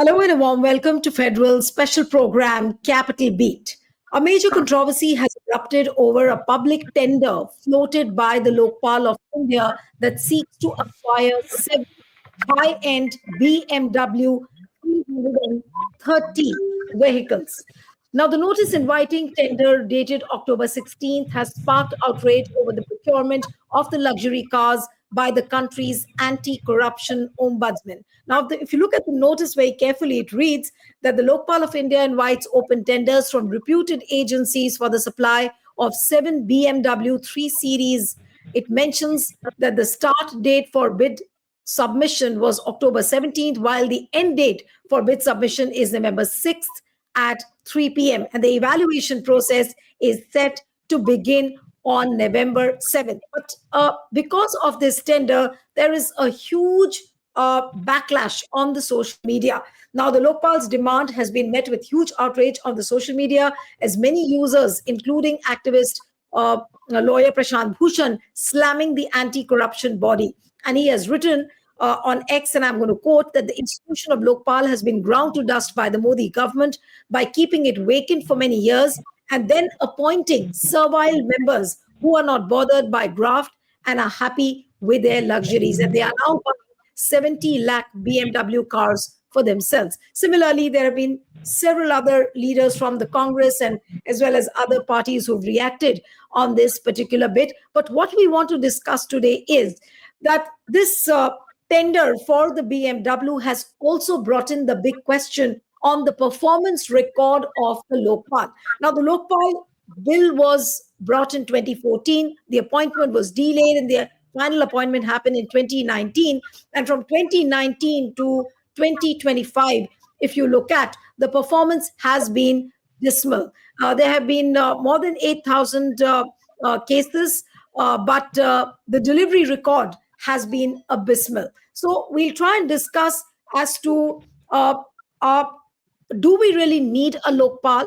Hello and a warm welcome to Federal special program Capital Beat. A major controversy has erupted over a public tender floated by the Lokpal of India that seeks to acquire seven high-end BMW 330 vehicles. Now, the notice inviting tender dated October 16th has sparked outrage over the procurement of the luxury cars by the country's anti-corruption ombudsman. Now, if you look at the notice very carefully, it reads that the Lokpal of India invites open tenders from reputed agencies for the supply of seven BMW 3 Series. It mentions that the start date for bid submission was October 17th, while the end date for bid submission is November 6th at 3 p.m. And the evaluation process is set to begin on November 7th. But because of this tender, there is a huge backlash on the social media. Now, the Lokpal's demand has been met with huge outrage on the social media, as many users, including activist lawyer Prashant Bhushan, slamming the anti-corruption body. And he has written on X, and I'm going to quote, that the institution of Lokpal has been ground to dust by the Modi government by keeping it vacant for many years and then appointing servile members who are not bothered by graft and are happy with their luxuries. And they are now buying 70 lakh BMW cars for themselves. Similarly, there have been several other leaders from the Congress and as well as other parties who've reacted on this particular bit. But what we want to discuss today is that this tender for the BMW has also brought in the big question on the performance record of the Lokpal. Now, the Lokpal bill was brought in 2014. The appointment was delayed and the final appointment happened in 2019. And from 2019 to 2025, if you look at, the performance has been dismal. There have been more than 8,000 cases, but the delivery record has been abysmal. So we'll try and discuss as to do we really need a Lokpal?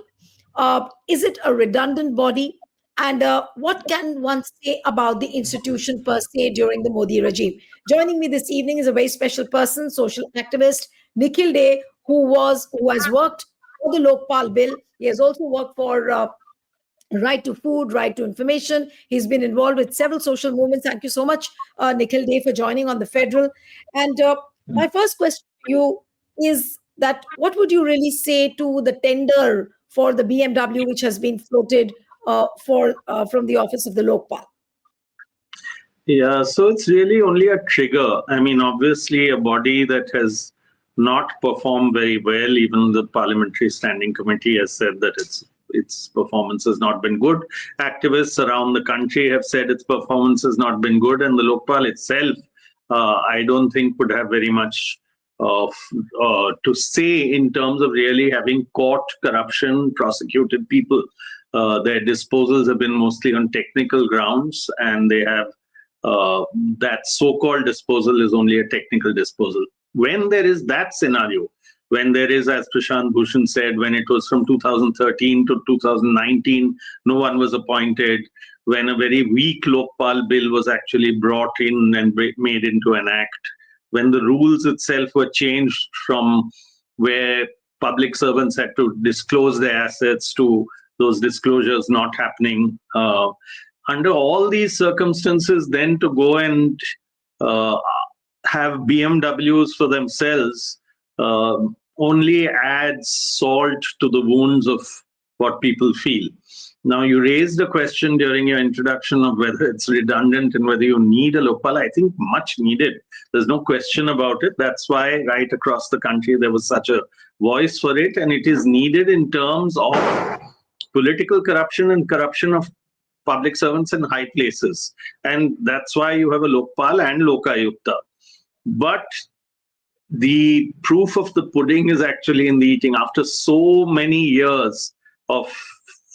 Is it a redundant body? And what can one say about the institution per se during the Modi regime? Joining me this evening is a very special person, social activist, Nikhil Dey, who has worked for the Lokpal bill. He has also worked for right to food, right to information. He's been involved with several social movements. Thank you so much, Nikhil Dey, for joining on the Federal. And my first question to you is that what would you really say to the tender for the BMW, which has been floated from the office of the Lokpal? Yeah, so it's really only a trigger. I mean, obviously, a body that has not performed very well, even the Parliamentary Standing Committee has said that its performance has not been good. Activists around the country have said its performance has not been good, and the Lokpal itself, I don't think would have very much to say in terms of really having caught corruption, prosecuted people. Their disposals have been mostly on technical grounds, and they have that so-called disposal is only a technical disposal. When there is that scenario, when there is, as Prashant Bhushan said, when it was from 2013 to 2019, no one was appointed, when a very weak Lokpal bill was actually brought in and made into an act, when the rules itself were changed from where public servants had to disclose their assets to those disclosures not happening. Under all these circumstances, then to go and have BMWs for themselves only adds salt to the wounds of what people feel. Now, you raised a question during your introduction of whether it's redundant and whether you need a Lokpal. I think much needed. There's no question about it. That's why right across the country there was such a voice for it, and it is needed in terms of political corruption and corruption of public servants in high places. And that's why you have a Lokpal and Lokayukta. But the proof of the pudding is actually in the eating. After so many years of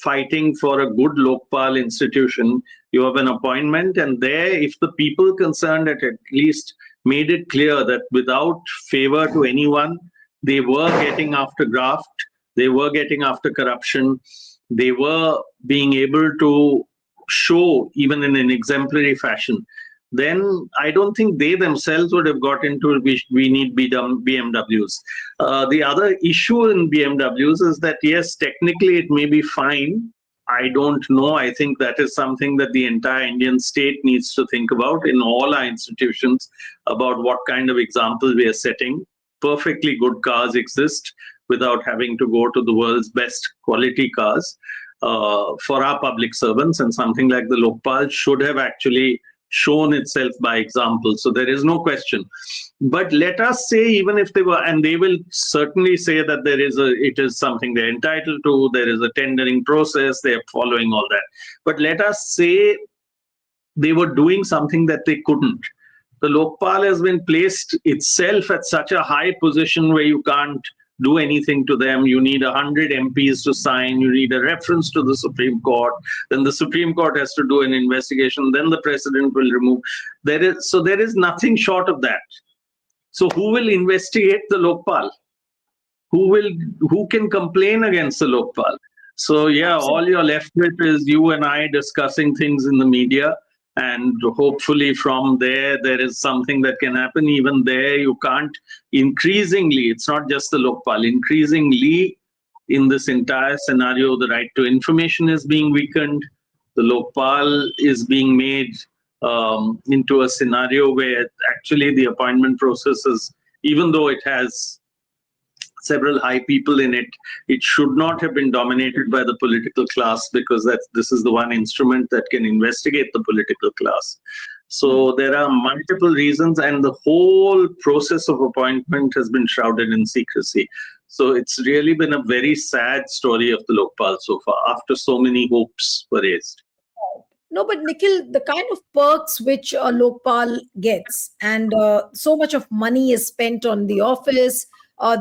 fighting for a good Lokpal institution, you have an appointment, and there, if the people concerned at least made it clear that without favor to anyone, they were getting after graft, they were getting after corruption, they were being able to show, even in an exemplary fashion, then I don't think they themselves would have got into we need BMWs. The other issue in BMWs is that, yes, technically it may be fine. I don't know. I think that is something that the entire Indian state needs to think about in all our institutions, about what kind of example we are setting. Perfectly good cars exist without having to go to the world's best quality cars for our public servants, and something like the Lokpal should have actually shown itself by example. So there is no question. But let us say, even if they were, and they will certainly say that it is something they're entitled to, there is a tendering process, they're following all that. But let us say they were doing something that they couldn't. The Lokpal has been placed itself at such a high position where you can't do anything to them. You need 100 MPs to sign. You need a reference to the Supreme Court. Then the Supreme Court has to do an investigation. Then the president will remove. There is nothing short of that. So who will investigate the Lokpal? Who can complain against the Lokpal? So yeah, all you're left with is you and I discussing things in the media, and hopefully from there is something that can happen. Even there, you can't. Increasingly, it's not just the Lokpal. Increasingly, in this entire scenario, the right to information is being weakened. The Lokpal is being made into a scenario where actually the appointment process is, even though it has several high people in it, it should not have been dominated by the political class, because this is the one instrument that can investigate the political class. So there are multiple reasons, and the whole process of appointment has been shrouded in secrecy. So it's really been a very sad story of the Lokpal so far, after so many hopes were raised. No, but Nikhil, the kind of perks which Lokpal gets, and so much of money is spent on the office.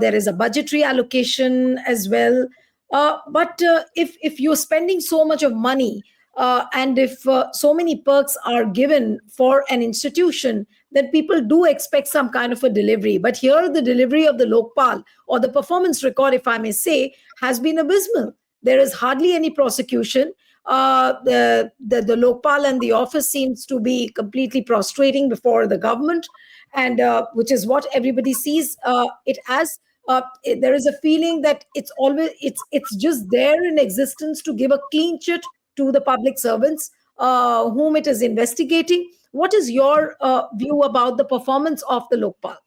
There is a budgetary allocation as well. But if you're spending so much of money, and if so many perks are given for an institution, then people do expect some kind of a delivery. But here, the delivery of the Lokpal, or the performance record, if I may say, has been abysmal. There is hardly any prosecution. The Lokpal and the office seems to be completely prostrating before the government, and which is what everybody sees it as. There is a feeling that it's just there in existence to give a clean chit to the public servants whom it is investigating. What is your view about the performance of the Lokpal?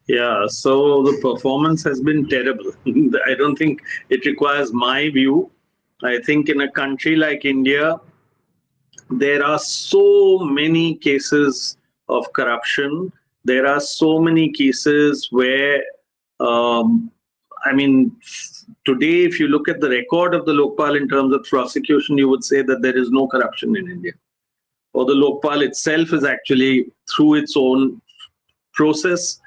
Yeah, so the performance has been terrible. I don't think it requires my view. I think in a country like India, there are so many cases of corruption. There are so many cases where, I mean, today, if you look at the record of the Lokpal in terms of prosecution, you would say that there is no corruption in India. Or the Lokpal itself is actually, through its own process,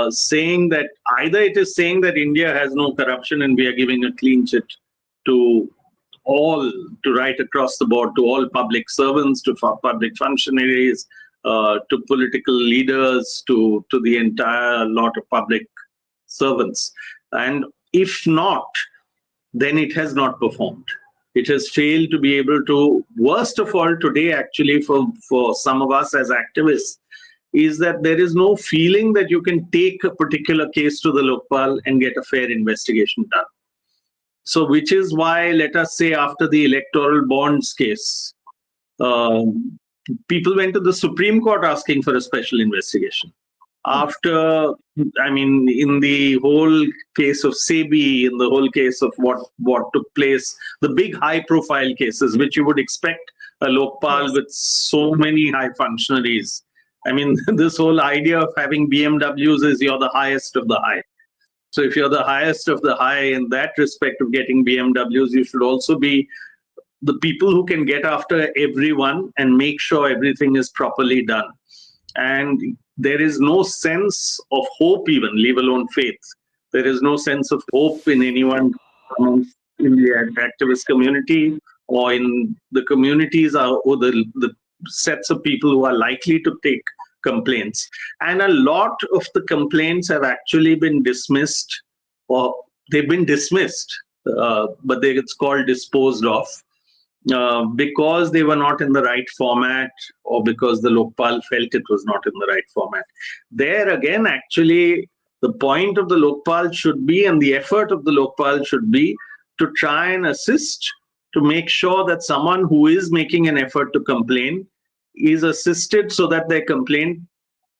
saying that either it is saying that India has no corruption and we are giving a clean chit to right across the board, to all public servants, to public functionaries, to political leaders, to the entire lot of public servants. And if not, then it has not performed. It has failed to be able to. Worst of all today, actually, for some of us as activists, is that there is no feeling that you can take a particular case to the Lokpal and get a fair investigation done. So, which is why, let us say, after the electoral bonds case, people went to the Supreme Court asking for a special investigation. After, I mean, in the whole case of SEBI, in the whole case of what took place, the big high-profile cases, which you would expect a Lokpal with so many high functionaries. I mean, this whole idea of having BMWs is you're the highest of the high. So if you're the highest of the high in that respect of getting BMWs, you should also be the people who can get after everyone and make sure everything is properly done. And there is no sense of hope, even, leave alone faith. There is no sense of hope in anyone in the activist community or in the communities or the sets of people who are likely to take complaints. And a lot of the complaints have actually been dismissed, or they've been dismissed, but it's called disposed of. because they were not in the right format, or because the Lokpal felt it was not in the right format. There again, actually, the point of the Lokpal should be, and the effort of the Lokpal should be, to try and assist, to make sure that someone who is making an effort to complain is assisted so that their complaint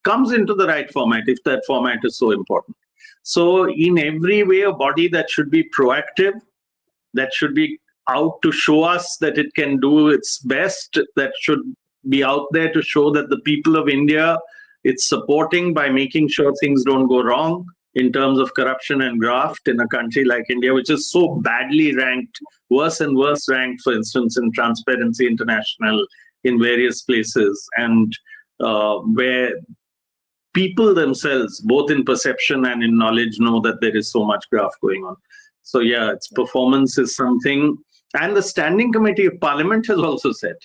comes into the right format, if that format is so important. So, in every way, a body that should be proactive, that should be out to show us that it can do its best, that should be out there to show that the people of India it's supporting by making sure things don't go wrong in terms of corruption and graft in a country like India, which is so badly ranked, worse and worse ranked, for instance, in Transparency International, in various places, and where people themselves, both in perception and in knowledge, know that there is so much graft going on. So yeah, its performance is something, and the Standing Committee of Parliament has also said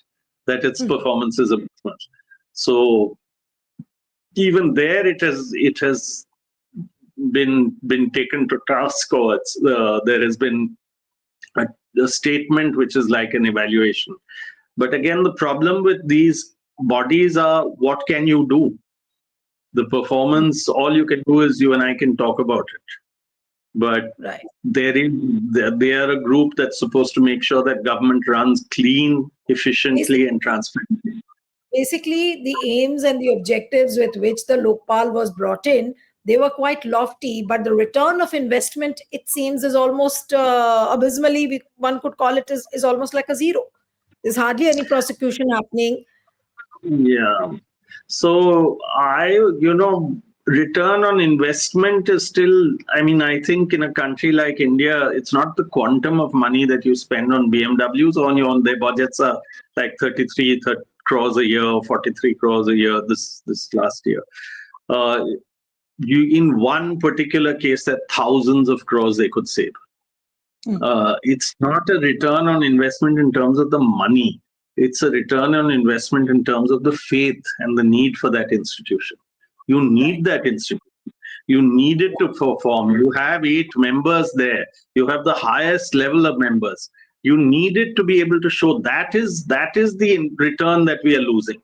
that its performance is a bit much. So even there, it has been taken to task, or there has been a statement which is like an evaluation. But again, the problem with these bodies are, what can you do? The performance, all you can do is you and I can talk about it. But Right. they are a group that's supposed to make sure that government runs clean, efficiently, and transparently. Basically, the aims and the objectives with which the Lokpal was brought in, they were quite lofty, but the return of investment, it seems, is almost abysmally, one could call it, is almost like a zero. There's hardly any prosecution happening. Yeah. So return on investment is still, I mean, I think in a country like India, it's not the quantum of money that you spend on BMWs on their budgets are like 33 crores a year or 43 crores a year this last year. You in one particular case, that thousands of crores they could save. It's not a return on investment in terms of the money. It's a return on investment in terms of the faith and the need for that institution. You need that institution. You need it to perform. You have 8 members there. You have the highest level of members. You need it to be able to show that is the return that we are losing.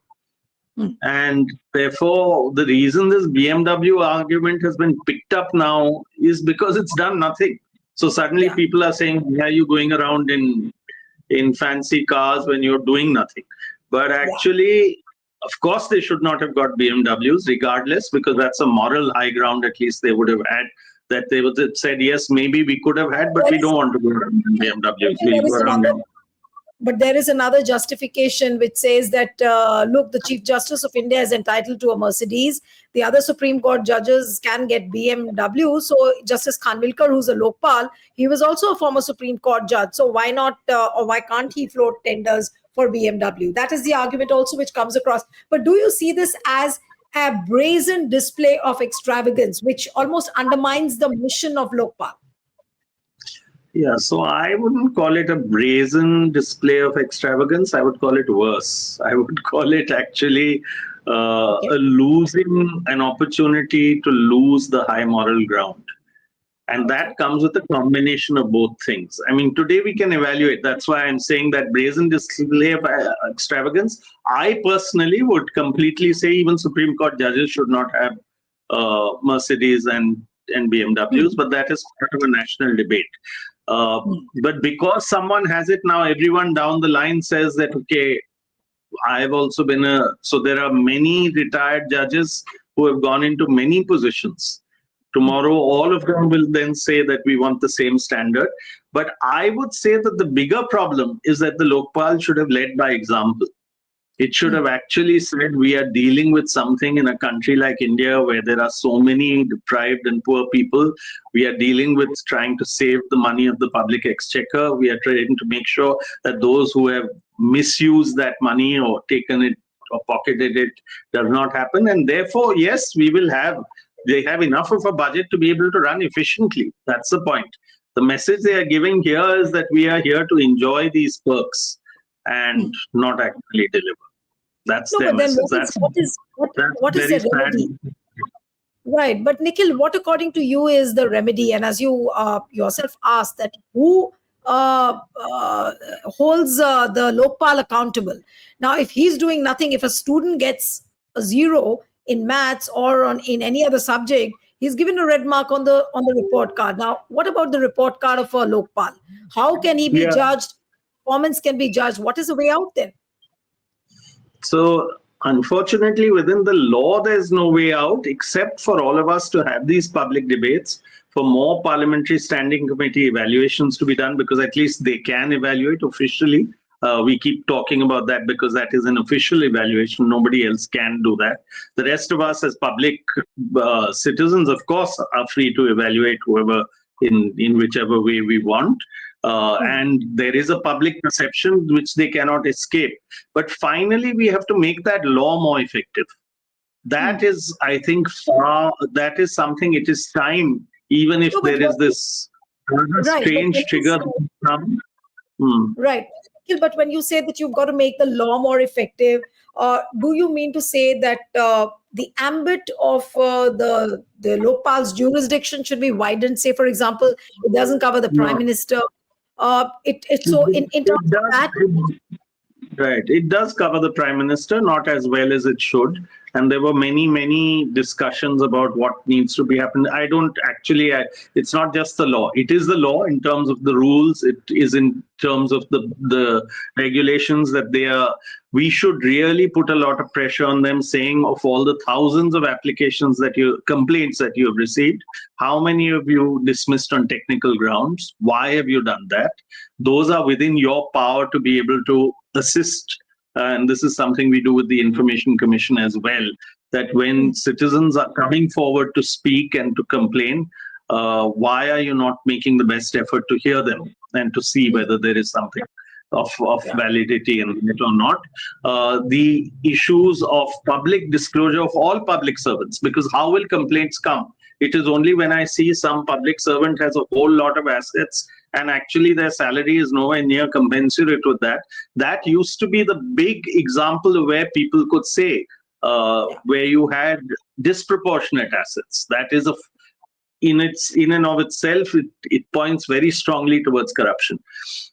And therefore, the reason this BMW argument has been picked up now is because it's done nothing. So suddenly people are saying, why are you going around in fancy cars when you're doing nothing? But actually, of course, they should not have got BMWs regardless, because that's a moral high ground at least they would have had, that they would have said, yes, maybe we could have had, but we don't want to go around in BMWs. We'll go around in. But there is another justification which says that, look, the Chief Justice of India is entitled to a Mercedes. The other Supreme Court judges can get BMW. So Justice Khanvilkar, who's a Lokpal, he was also a former Supreme Court judge. So why not, or why can't he float tenders for BMW? That is the argument also which comes across. But do you see this as a brazen display of extravagance, which almost undermines the mission of Lokpal? Yeah, so I wouldn't call it a brazen display of extravagance. I would call it worse. I would call it actually a losing an opportunity to lose the high moral ground. And that comes with a combination of both things. I mean, today we can evaluate. That's why I'm saying that brazen display of extravagance. I personally would completely say even Supreme Court judges should not have Mercedes and BMWs, but that is part of a national debate. But because someone has it now, everyone down the line says that, okay, I've also been so there are many retired judges who have gone into many positions. Tomorrow, all of them will then say that we want the same standard. But I would say that the bigger problem is that the Lokpal should have led by example. It should have actually said we are dealing with something in a country like India where there are so many deprived and poor people. We are dealing with trying to save the money of the public exchequer. We are trying to make sure that those who have misused that money or taken it or pocketed it does not happen. And therefore, yes, they have enough of a budget to be able to run efficiently. That's the point. The message they are giving here is that we are here to enjoy these perks and not actually deliver. That's their message. What is the remedy? Right. But Nikhil, what according to you is the remedy? And as you yourself asked, that who holds the Lokpal accountable. Now, if he's doing nothing, if a student gets a zero in maths or in any other subject, he's given a red mark on the report card. Now, what about the report card of a Lokpal? How can he be Yeah. judged? Performance can be judged. What is the way out then? So, unfortunately, within the law, there's no way out except for all of us to have these public debates, for more parliamentary standing committee evaluations to be done, because at least they can evaluate officially. We keep talking about that because that is an official evaluation. Nobody else can do that. The rest of us, as public citizens, of course, are free to evaluate whoever in whichever way we want. And there is a public perception which they cannot escape. But finally, we have to make that law more effective. That is, I think, that is something, it is time, even if No, but there is this right, but strange when you trigger. right. But when you say that you've got to make the law more effective, do you mean to say that the ambit of the Lokpal's jurisdiction should be widened? Say, for example, it doesn't cover the prime No. minister. So in terms of that, Right. It does cover the prime minister, not as well as it should. And there were many discussions about what needs to be happened. I don't actually, it's not just the law. It is the law in terms of the rules. It is in terms of the regulations that they are. We should really put a lot of pressure on them, saying of all the thousands of complaints that you have received, how many of you dismissed on technical grounds? Why have you done that? Those are within your power to be able to assist. And this is something we do with the Information Commission as well, that when citizens are coming forward to speak and to complain, why are you not making the best effort to hear them and to see whether there is something of validity in it or not? The issues of public disclosure of all public servants, because how will complaints come? It is only when I see some public servant has a whole lot of assets and actually their salary is nowhere near commensurate with that. That used to be the big example of where people could say, where you had disproportionate assets. That is in and of itself, it points very strongly towards corruption.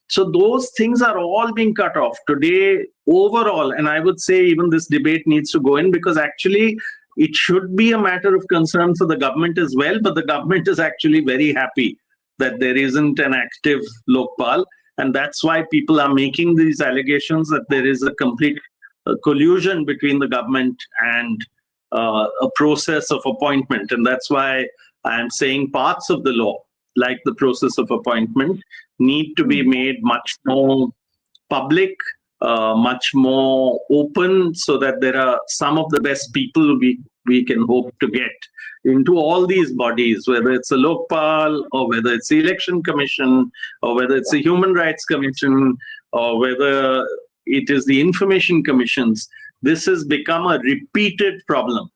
So those things are all being cut off today overall. And I would say even this debate needs to go in, because actually it should be a matter of concern for the government as well. But the government is actually very happy that there isn't an active Lokpal. And that's why people are making these allegations that there is a complete collusion between the government and a process of appointment. And that's why I'm saying parts of the law, like the process of appointment, need to be made much more public, much more open, so that there are some of the best people we can hope to get into all these bodies, whether it's a Lokpal or whether it's the Election Commission or whether it's the Human Rights Commission or whether it is the Information Commissions. This has become a repeated problem.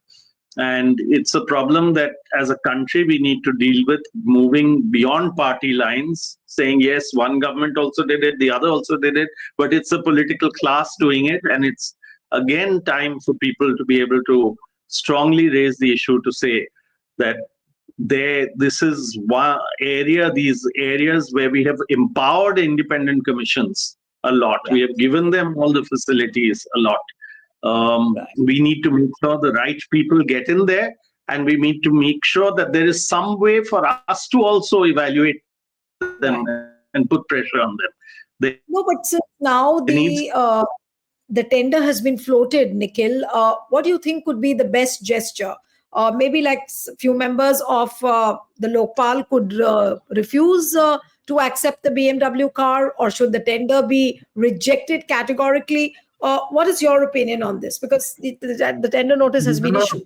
And it's a problem that as a country we need to deal with, moving beyond party lines, saying, yes, one government also did it, the other also did it, but it's a political class doing it. And it's, again, time for people to be able to strongly raise the issue to say that this is one area, these areas where we have empowered independent commissions a lot. We have given them all the facilities a lot. We need to make sure the right people get in there, and we need to make sure that there is some way for us to also evaluate them and put pressure on them. No, but since now the tender has been floated, Nikhil, what do you think could be the best gesture? Maybe like a few members of the Lokpal could refuse to accept the BMW car, or should the tender be rejected categorically? What is your opinion on this? Because the tender notice has been issued.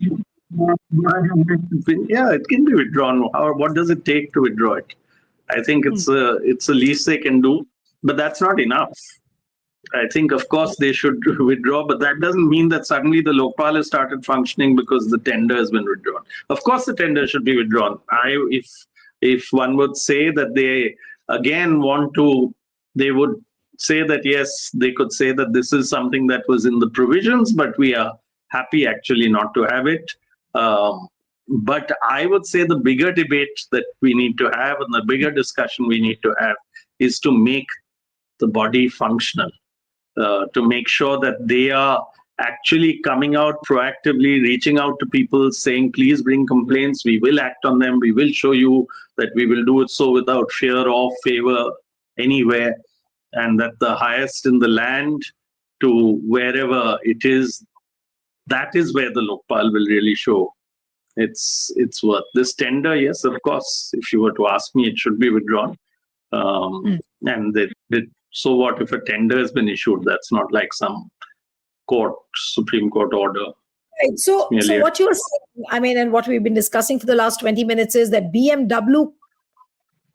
Yeah, it can be withdrawn. What does it take to withdraw it? I think it's the least they can do, but that's not enough. I think, of course, they should withdraw, but that doesn't mean that suddenly the Lokpal has started functioning because the tender has been withdrawn. Of course, the tender should be withdrawn. If one would say that they again they would say that, yes, they could say that this is something that was in the provisions, but we are happy actually not to have it. But I would say the bigger debate that we need to have and the bigger discussion we need to have is to make the body functional, to make sure that they are actually coming out proactively, reaching out to people, saying, please bring complaints, we will act on them, we will show you that we will do it so without fear or favor anywhere, and that the highest in the land to wherever it is, that is where the Lokpal will really show its worth. This tender, yes, of course, if you were to ask me, it should be withdrawn. And so what if a tender has been issued? That's not like some Supreme Court order. Right. So what you're saying, I mean, and what we've been discussing for the last 20 minutes is that BMW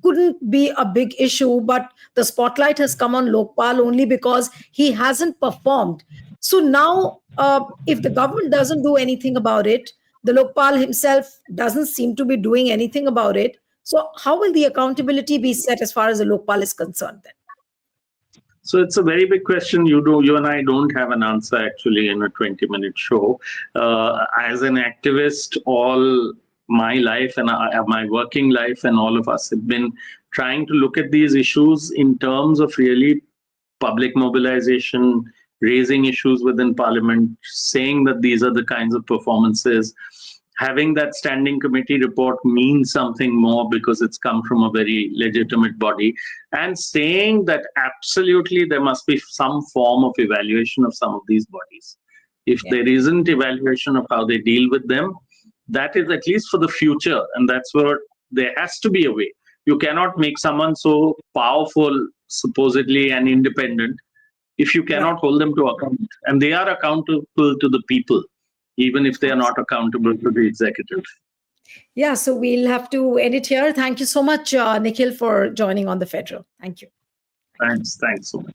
couldn't be a big issue, but the spotlight has come on Lokpal only because he hasn't performed. So now, if the government doesn't do anything about it, the Lokpal himself doesn't seem to be doing anything about it. So how will the accountability be set as far as the Lokpal is concerned then? So it's a very big question. You and I don't have an answer actually in a 20-minute show. As an activist, all my life and my working life and all of us have been trying to look at these issues in terms of really public mobilization, raising issues within Parliament, saying that these are the kinds of performances. Having that standing committee report means something more because it's come from a very legitimate body, and saying that absolutely there must be some form of evaluation of some of these bodies. If there isn't evaluation of how they deal with them, that is at least for the future, and that's where there has to be a way. You cannot make someone so powerful, supposedly, and independent if you cannot hold them to account. And they are accountable to the people, even if they are not accountable to the executive. Yeah, so we'll have to end it here. Thank you so much, Nikhil, for joining on The Federal. Thank you. Thanks so much.